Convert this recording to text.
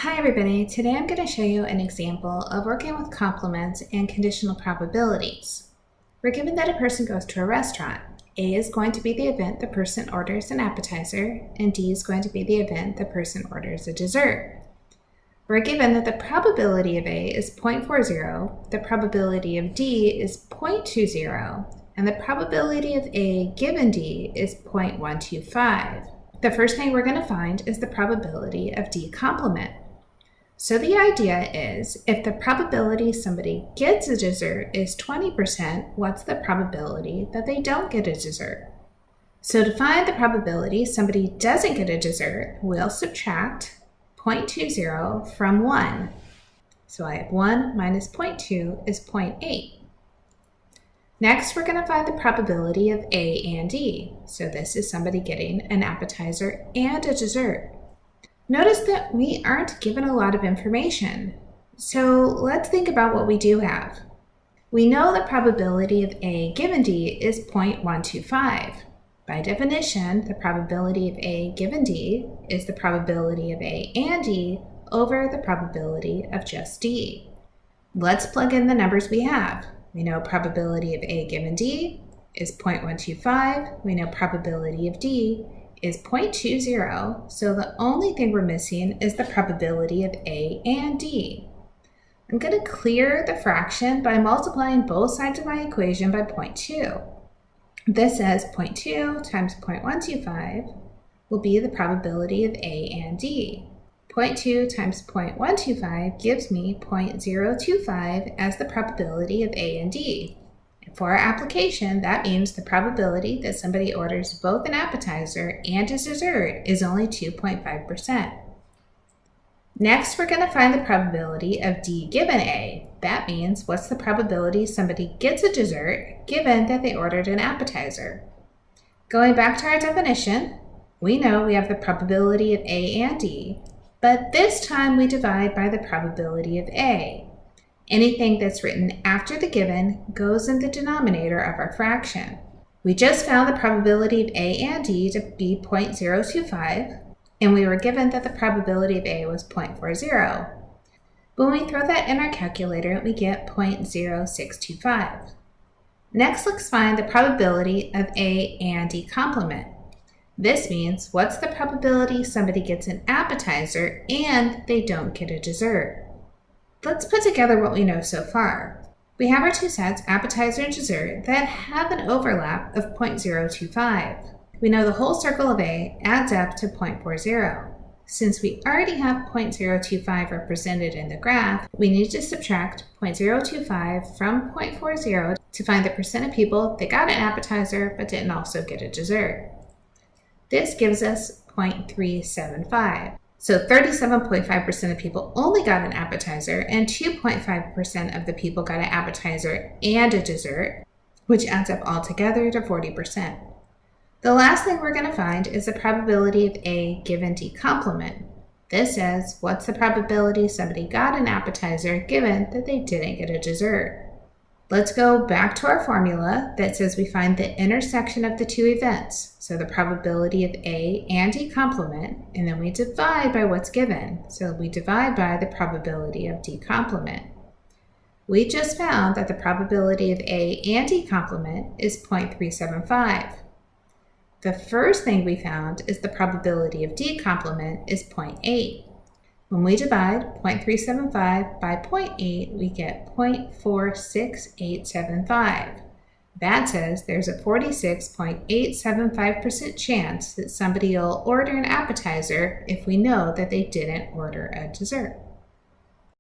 Hi everybody, today I'm going to show you an example of working with complements and conditional probabilities. We're given that a person goes to a restaurant. A is going to be the event the person orders an appetizer, and D is going to be the event the person orders a dessert. We're given that the probability of A is 0.40, the probability of D is 0.20, and the probability of A given D is 0.125. The first thing we're going to find is the probability of D complement. So the idea is, if the probability somebody gets a dessert is 20%, what's the probability that they don't get a dessert? So to find the probability somebody doesn't get a dessert, we'll subtract 0.20 from 1. So I have 1 minus 0.2 is 0.8. Next, we're going to find the probability of A and D. So this is somebody getting an appetizer and a dessert. Notice that we aren't given a lot of information. So let's think about what we do have. We know the probability of A given D is 0.125. By definition, the probability of A given D is the probability of A and D over the probability of just D. Let's plug in the numbers we have. We know probability of A given D is 0.125. We know probability of D is 0.20, so the only thing we're missing is the probability of A and D. I'm going to clear the fraction by multiplying both sides of my equation by 0.2. This says 0.2 times 0.125 will be the probability of A and D. 0.2 times 0.125 gives me 0.025 as the probability of A and D. For our application, that means the probability that somebody orders both an appetizer and a dessert is only 2.5%. Next, we're going to find the probability of D given A. That means what's the probability somebody gets a dessert given that they ordered an appetizer. Going back to our definition, we know we have the probability of A and D, but this time we divide by the probability of A. Anything that's written after the given goes in the denominator of our fraction. We just found the probability of A and D to be 0.025, and we were given that the probability of A was 0.40. When we throw that in our calculator, we get 0.0625. Next, let's find the probability of A and D complement. This means what's the probability somebody gets an appetizer and they don't get a dessert. Let's put together what we know so far. We have our two sets, appetizer and dessert, that have an overlap of 0.025. We know the whole circle of A adds up to 0.40. Since we already have 0.025 represented in the graph, we need to subtract 0.025 from 0.40 to find the percent of people that got an appetizer but didn't also get a dessert. This gives us 0.375. So 37.5% of people only got an appetizer, and 2.5% of the people got an appetizer and a dessert, which adds up altogether to 40%. The last thing we're going to find is the probability of A given D complement. This says what's the probability somebody got an appetizer given that they didn't get a dessert. Let's go back to our formula that says we find the intersection of the two events, so the probability of A and D complement, and then we divide by what's given. So we divide by the probability of D complement. We just found that the probability of A and D complement is 0.375. The first thing we found is the probability of D complement is 0.8. When we divide 0.375 by 0.8, we get 0.46875. That says there's a 46.875% chance that somebody will order an appetizer if we know that they didn't order a dessert.